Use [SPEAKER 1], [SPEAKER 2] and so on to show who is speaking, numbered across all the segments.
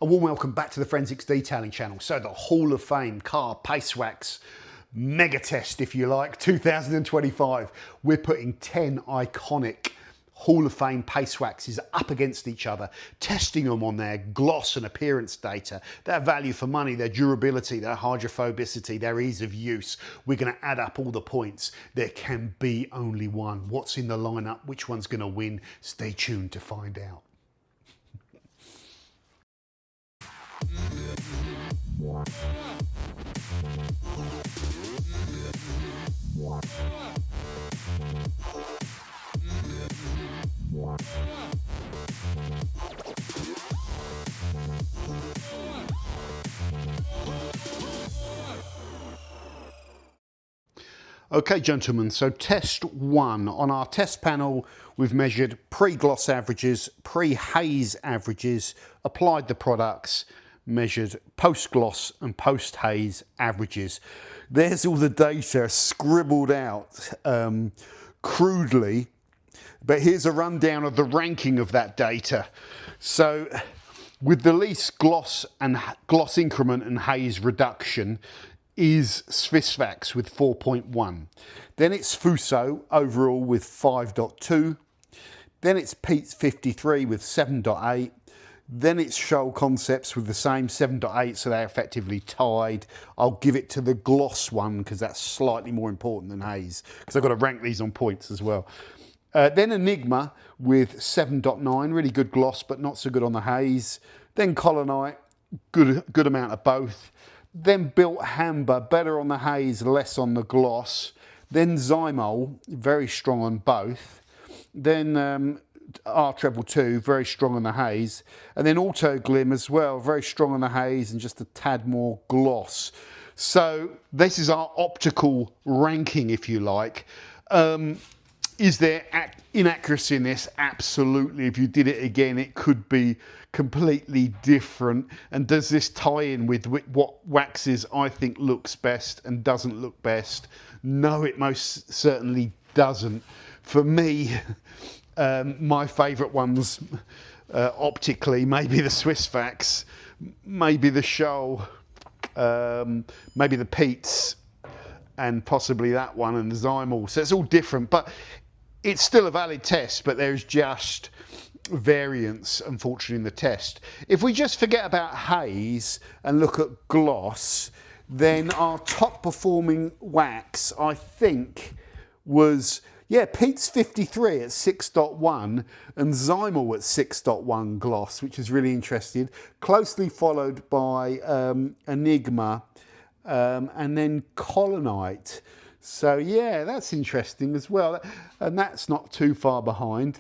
[SPEAKER 1] A warm welcome back to the Forensics Detailing channel. So the Hall of Fame car paste wax mega test, if you like, 2025. We're putting 10 iconic Hall of Fame paste waxes up against each other, testing them on their gloss and appearance data, their value for money, their durability, their hydrophobicity, their ease of use. We're going to add up all the points. There can be only one. What's in the lineup? Which one's going to win? Stay tuned to find out. Okay, gentlemen, so test one. On our test panel, we've measured pre-gloss averages, pre-haze averages, applied the products, measured post-gloss and post-haze averages. There's all the data scribbled out crudely, but here's a rundown of the ranking of that data. So with the least gloss and gloss increment and haze reduction is Swissvax with 4.1. Then it's Fusso overall with 5.2. Then it's Pete's 53 with 7.8. Then it's Scholl Concepts with the same 7.8, so they're effectively tied. I'll give it to the gloss one because that's slightly more important than haze, because I've got to rank these on points as well. Then Enigma with 7.9, really good gloss, but not so good on the haze. Then Collinite, good amount of both. Then Bilt Hamber, better on the haze, less on the gloss. Then Zymol, very strong on both. Then R222, very strong on the haze. And then Autglym as well, very strong on the haze and just a tad more gloss. So this is our optical ranking, if you like. Is there inaccuracy in this? Absolutely. If you did it again, it could be completely different. And does this tie in with what waxes I think looks best and doesn't look best? No, it most certainly doesn't. For me, my favourite ones optically, maybe the Swissvax, maybe the Scholl, maybe the Pete's, and possibly that one, and the Zymol. So it's all different, but it's still a valid test, but there's just variance, unfortunately, in the test. If we just forget about haze and look at gloss, then our top performing wax, I think, was, yeah, Pete's 53 at 6.1 and Zymol at 6.1 gloss, which is really interesting. Closely followed by Enigma and then Collinite. So yeah, that's interesting as well, and that's not too far behind.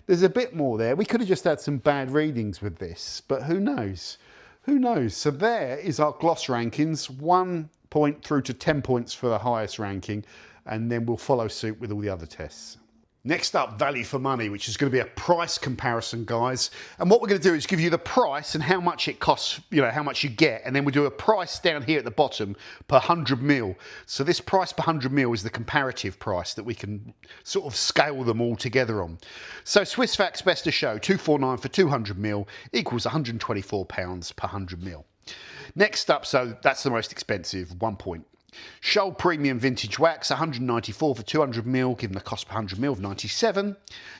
[SPEAKER 1] There's a bit more there. We could have just had some bad readings with this, but who knows? Who knows? So there is our gloss rankings, 1 point through to 10 points for the highest ranking, and then we'll follow suit with all the other tests. Next up, value for money, which is going to be a price comparison, guys. And what we're going to do is give you the price and how much it costs, you know, how much you get. And then we do a price down here at the bottom per 100 mil. So this price per 100 mil is the comparative price that we can sort of scale them all together on. So Swissvax Best of Show, 249 for 200 mil equals £124 per 100 mil. Next up, so that's the most expensive, 1 point. Scholl Premium Vintage Wax, 194 for 200 mil, given the cost per 100 mil of 97.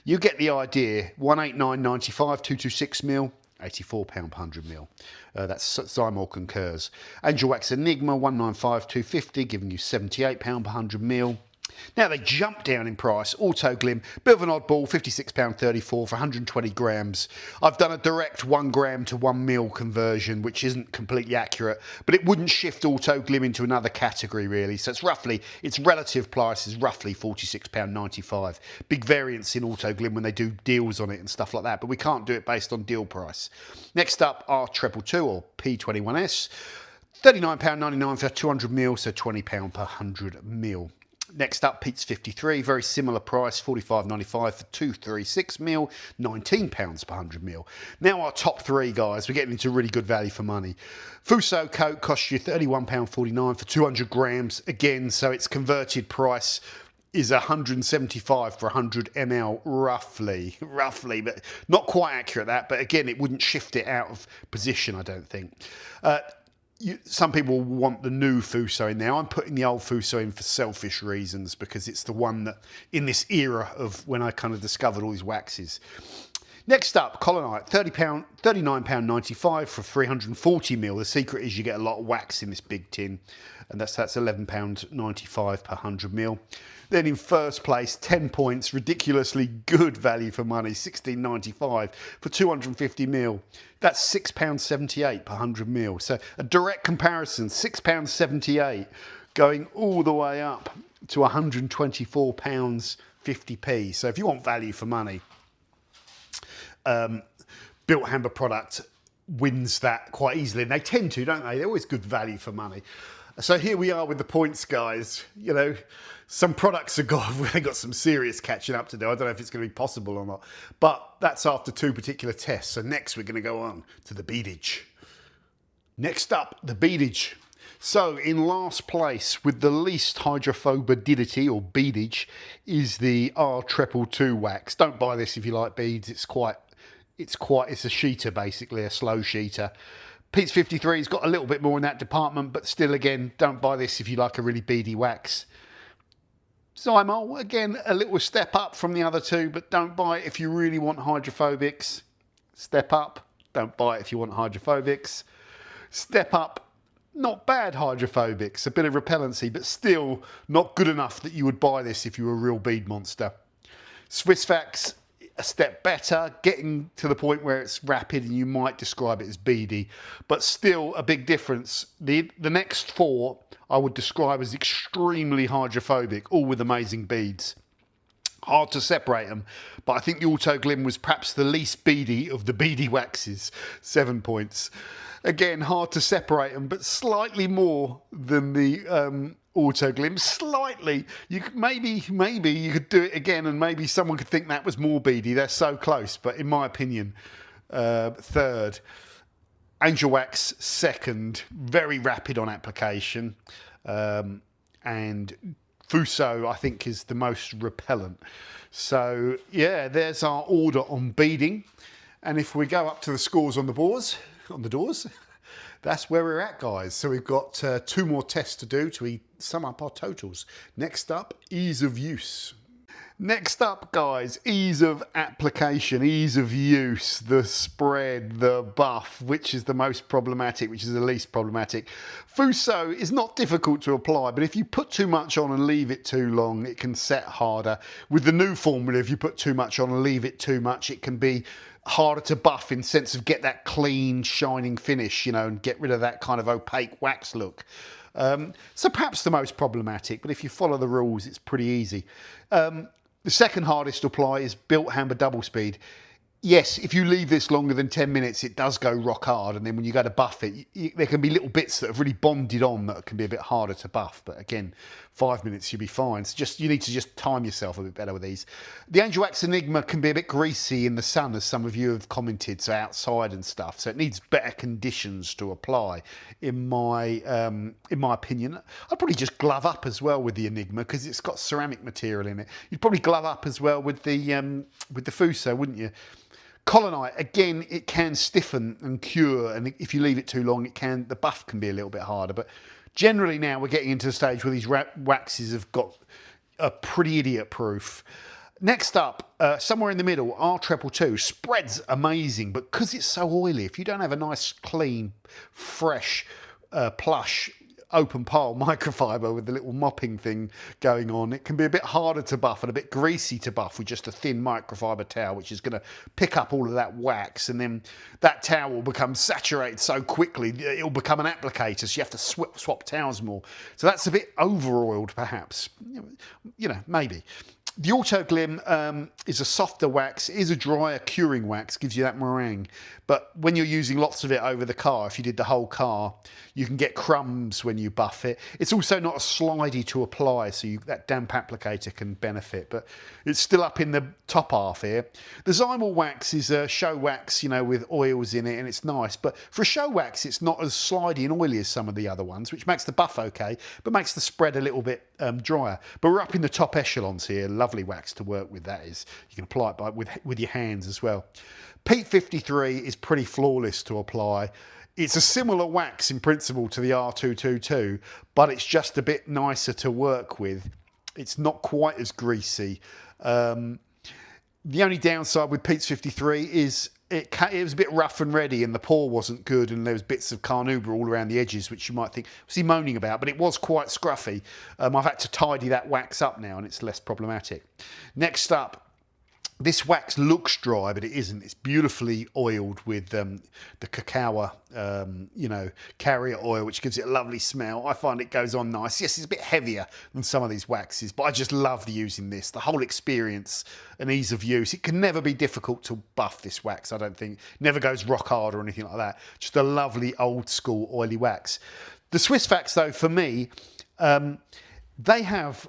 [SPEAKER 1] You get the idea. 189.95, 226 mil, £84 per 100 mil. That's Zymol Concours. Angelwax Enigma, 195, 250, giving you £78 per 100 mil. Now they jump down in price. Autglym, bit of an oddball, £56.34 for 120 grams. I've done a direct 1 gram to 1 mil conversion, which isn't completely accurate, but it wouldn't shift Autglym into another category really. So it's roughly, its relative price is roughly £46.95. Big variance in Autglym when they do deals on it and stuff like that, but we can't do it based on deal price. Next up, R222 or P21S, £39.99 for 200 mil, so £20 per 100 mil. Next up, Pete's 53, very similar price, £45.95 for 236 mil, £19 per 100 mil. Now our top three, guys, we're getting into really good value for money. Fusso coat costs you £31.49 for 200 grams, again, so it's converted price is 175 for 100 ml, roughly, but not quite accurate that, but again, it wouldn't shift it out of position, I don't think. Some people want the new Fusso in there. I'm putting the old Fusso in for selfish reasons because it's the one that, in this era of when I kind of discovered all these waxes. Next up, Collinite, £39.95 for 340ml. The secret is you get a lot of wax in this big tin, and that's £11.95 per 100ml. Then in first place, 10 points, ridiculously good value for money, £16.95 for 250ml. That's £6.78 per 100ml. So a direct comparison, £6.78 going all the way up to £124.50p. So if you want value for money, Bilt Hamber product wins that quite easily, and they tend to, don't they? They're always good value for money. So here we are with the points, guys. You know, some products have got some serious catching up to do. I don't know if it's going to be possible or not, but that's after 2 particular tests. So next we're going to go on to the beadage. Next up, the beadage. So in last place with the least hydrophobicity or beadage is the R222 wax. Don't buy this if you like beads. It's a sheeter, basically, a slow sheeter. Pete's 53's got a little bit more in that department, but still, again, don't buy this if you like a really beady wax. Zymol, again, a little step up from the other two, but don't buy it if you really want hydrophobics. Step up, don't buy it if you want hydrophobics. Step up, not bad hydrophobics, a bit of repellency, but still not good enough that you would buy this if you were a real bead monster. Swissvax, a step better, getting to the point where it's rapid and you might describe it as beady, but still a big difference. The next 4 I would describe as extremely hydrophobic, all with amazing beads. Hard to separate them, but I think the Autglym was perhaps the least beady of the beady waxes, 7 points. Again, hard to separate them, but slightly more than the Autglym. Slightly. Maybe you could do it again, and maybe someone could think that was more beady. They're so close, but in my opinion, third. Angelwax, second. Very rapid on application. And Fusso, I think, is the most repellent. So, yeah, there's our order on beading. And if we go up to the scores on the doors, that's where we're at, guys. So we've got 2 more tests to do to sum up our totals. Next up, ease of use. Next up, guys, ease of application, ease of use, the spread, the buff, which is the most problematic, which is the least problematic. Fusso is not difficult to apply, but if you put too much on and leave it too long, it can set harder. With the new formula, if you put too much on and leave it too much, it can be harder to buff in sense of get that clean, shining finish, you know, and get rid of that kind of opaque wax look. So perhaps the most problematic, but if you follow the rules, it's pretty easy. The second hardest to apply is Bilt Hamber Double Speed. Yes, if you leave this longer than 10 minutes, it does go rock hard. And then when you go to buff it, there can be little bits that have really bonded on that can be a bit harder to buff. But again, 5 minutes, you'll be fine. So you need to just time yourself a bit better with these. The Angelwax Enigma can be a bit greasy in the sun, as some of you have commented, so outside and stuff. So it needs better conditions to apply, in my opinion. I'd probably just glove up as well with the Enigma because it's got ceramic material in it. You'd probably glove up as well with the Fusso, wouldn't you? Collinite, again, it can stiffen and cure, and if you leave it too long, the buff can be a little bit harder. But generally now we're getting into a stage where these waxes have got a pretty idiot proof. Next up, somewhere in the middle, R222, spreads amazing, but because it's so oily, if you don't have a nice, clean, fresh, plush, open pile microfiber with the little mopping thing going on, it can be a bit harder to buff and a bit greasy to buff with just a thin microfiber towel, which is going to pick up all of that wax, and then that towel will become saturated so quickly it'll become an applicator, so you have to swap towels more. So that's a bit over-oiled, perhaps. You know, maybe. The Autglym is a softer wax, is a drier curing wax, gives you that meringue. But when you're using lots of it over the car, if you did the whole car, you can get crumbs when you buff it. It's also not as slidey to apply, so that damp applicator can benefit. But it's still up in the top half here. The Zymol wax is a show wax, you know, with oils in it, and it's nice. But for a show wax, it's not as slidey and oily as some of the other ones, which makes the buff okay, but makes the spread a little bit dryer. But we're up in the top echelons here. Lovely wax to work with, that is. You can apply it with your hands as well. Peat 53 is pretty flawless to apply. It's a similar wax in principle to the R222, but it's just a bit nicer to work with. It's not quite as greasy. The only downside with Peat's 53 is it was a bit rough and ready, and the pour wasn't good, and there was bits of carnauba all around the edges, which you might think, what's he moaning about? But it was quite scruffy. I've had to tidy that wax up now, and it's less problematic. Next up, this wax looks dry, but it isn't. It's beautifully oiled with the cacao, carrier oil, which gives it a lovely smell. I find it goes on nice. Yes, it's a bit heavier than some of these waxes, but I just love using this. The whole experience and ease of use. It can never be difficult to buff this wax, I don't think. Never goes rock hard or anything like that. Just a lovely old school oily wax. The Swissvax, though, for me, they have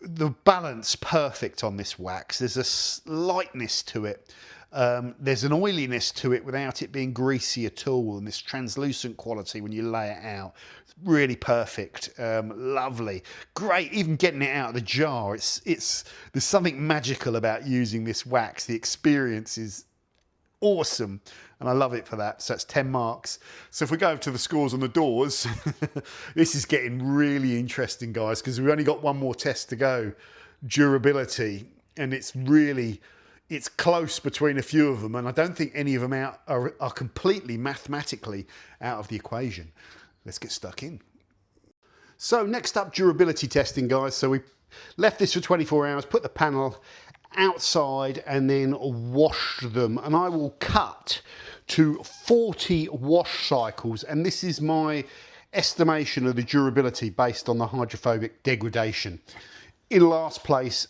[SPEAKER 1] the balance perfect on this wax. There's a lightness to it. There's an oiliness to it without it being greasy at all, and this translucent quality when you lay it out. It's really perfect. Lovely. Great. Even getting it out of the jar. There's something magical about using this wax. The experience is awesome, and I love it for that. So that's 10 marks. So if we go over to the scores on the doors, this is getting really interesting, guys, because we've only got one more test to go. Durability, and it's close between a few of them, and I don't think any of them are completely mathematically out of the equation. Let's get stuck in. So next up, durability testing, guys. So we left this for 24 hours, put the panel outside, and then washed them, and I will cut to 40 wash cycles, and this is my estimation of the durability based on the hydrophobic degradation. In last place,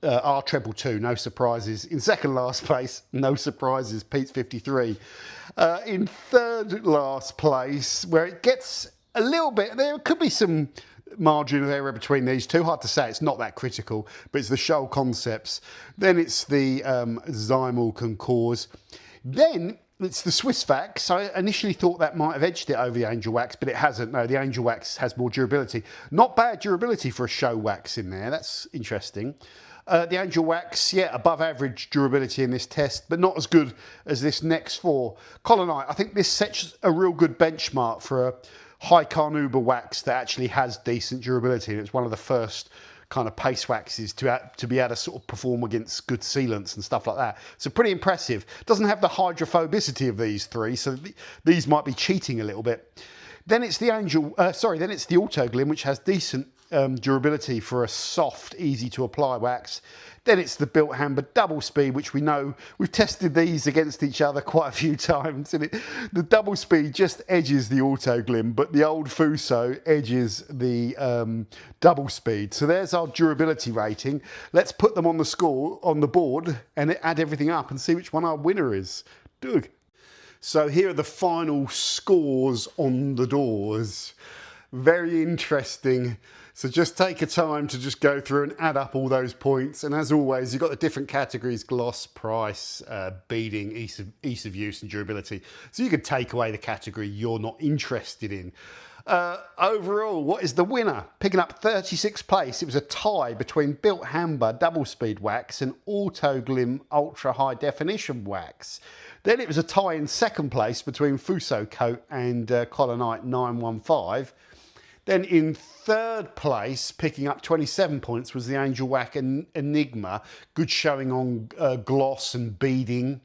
[SPEAKER 1] R222, no surprises. In second last place, no surprises, Peat's 53. In third last place, where it gets a little bit, there could be some margin of error between these two. Hard to say, it's not that critical, but it's the Scholl Concepts. Then it's the Zymol Concours. Then it's the Swissvax. I initially thought that might have edged it over the Angelwax, but it hasn't. No, the Angelwax has more durability. Not bad durability for a show wax in there. That's interesting. The Angelwax, yeah, above average durability in this test, but not as good as this next four. Collinite, I think this sets a real good benchmark for a high carnauba wax that actually has decent durability, and it's one of the first kind of paste waxes to be able to sort of perform against good sealants and stuff like that. So pretty impressive. Doesn't have the hydrophobicity of these three, so these might be cheating a little bit. Then it's the Autglym, which has decent durability for a soft, easy to apply wax. Then it's the Bilt Hamber double speed, which we know we've tested these against each other quite a few times, and the double speed just edges the Autglym, but the old Fusso edges the double speed. So there's our durability rating. Let's put them on the board and add everything up and see which one our winner is. Doug. So here are the final scores on the doors. Very interesting. So just take a time to just go through and add up all those points. And as always, you've got the different categories: gloss, price, beading, ease of use and durability. So you could take away the category you're not interested in. Overall, what is the winner? Picking up 36th place, it was a tie between Bilt Hamber double speed wax and Autglym ultra high definition wax. Then it was a tie in second place between Fusso coat and Collinite 915. Then in third place, picking up 27 points, was the Angelwax and Enigma. Good showing on gloss and beading.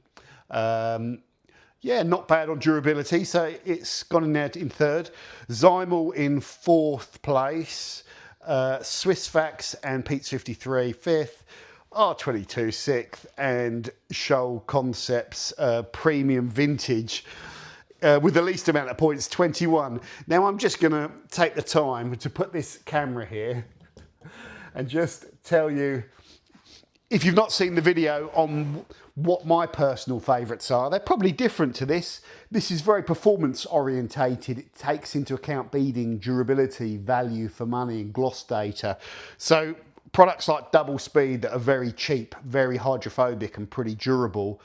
[SPEAKER 1] Yeah, not bad on durability, so it's gone in there in third. Zymol in fourth place. Swissvax and Peat's 53 fifth. R22 sixth. And Scholl Concepts Premium Vintage with the least amount of points, 21. Now I'm just going to take the time to put this camera here and just tell you, if you've not seen the video on what my personal favourites are, they're probably different to this. This is very performance orientated. It takes into account beading, durability, value for money and gloss data. So products like double speed that are very cheap, very hydrophobic and pretty durable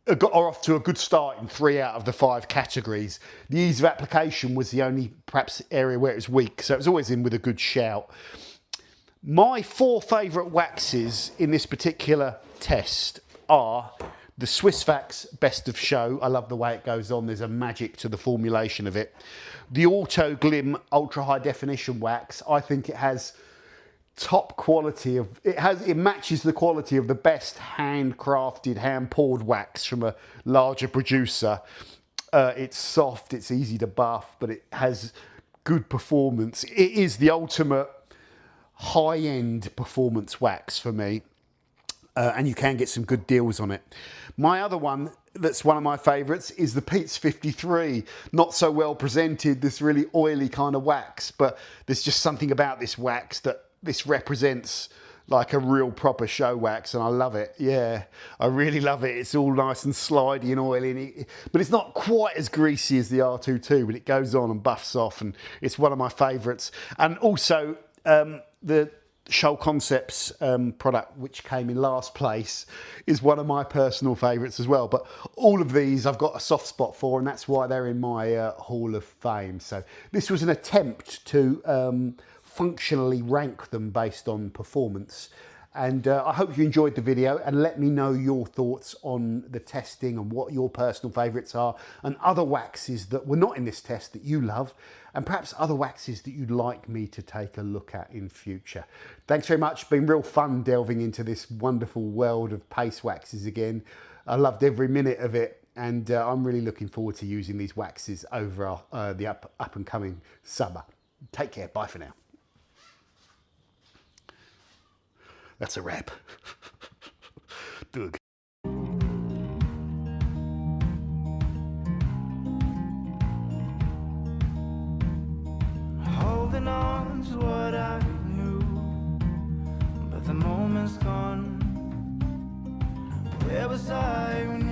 [SPEAKER 1] are off to a good start in 3 out of the 5 categories. The ease of application was the only perhaps area where it was weak, so it was always in with a good shout. My 4 favourite waxes in this particular test are the Swissvax Best of Show. I love the way it goes on. There's a magic to the formulation of it. The Autglym Ultra High Definition Wax. I think it has top quality of, it matches the quality of the best handcrafted, hand poured wax from a larger producer. It's soft, it's easy to buff, but it has good performance. It is the ultimate high-end performance wax for me, and you can get some good deals on it. My other one that's one of my favourites is the Pete's 53. Not so well presented, this really oily kind of wax, but there's just something about this wax that this represents like a real proper show wax, and I love it. Yeah, I really love it. It's all nice and slidey and oily, but it's not quite as greasy as the R22, but it goes on and buffs off, and it's one of my favourites. And also the Scholl Concepts product, which came in last place, is one of my personal favourites as well. But all of these I've got a soft spot for, and that's why they're in my Hall of Fame. So this was an attempt to functionally rank them based on performance. And I hope you enjoyed the video, and let me know your thoughts on the testing and what your personal favourites are, and other waxes that were not in this test that you love, and perhaps other waxes that you'd like me to take a look at in future. Thanks very much. It's been real fun delving into this wonderful world of paste waxes again. I loved every minute of it, and I'm really looking forward to using these waxes over the up and coming summer. Take care. Bye for now. That's a wrap. Doug.
[SPEAKER 2] Holding on to what I knew, but the moment's gone. Where was I when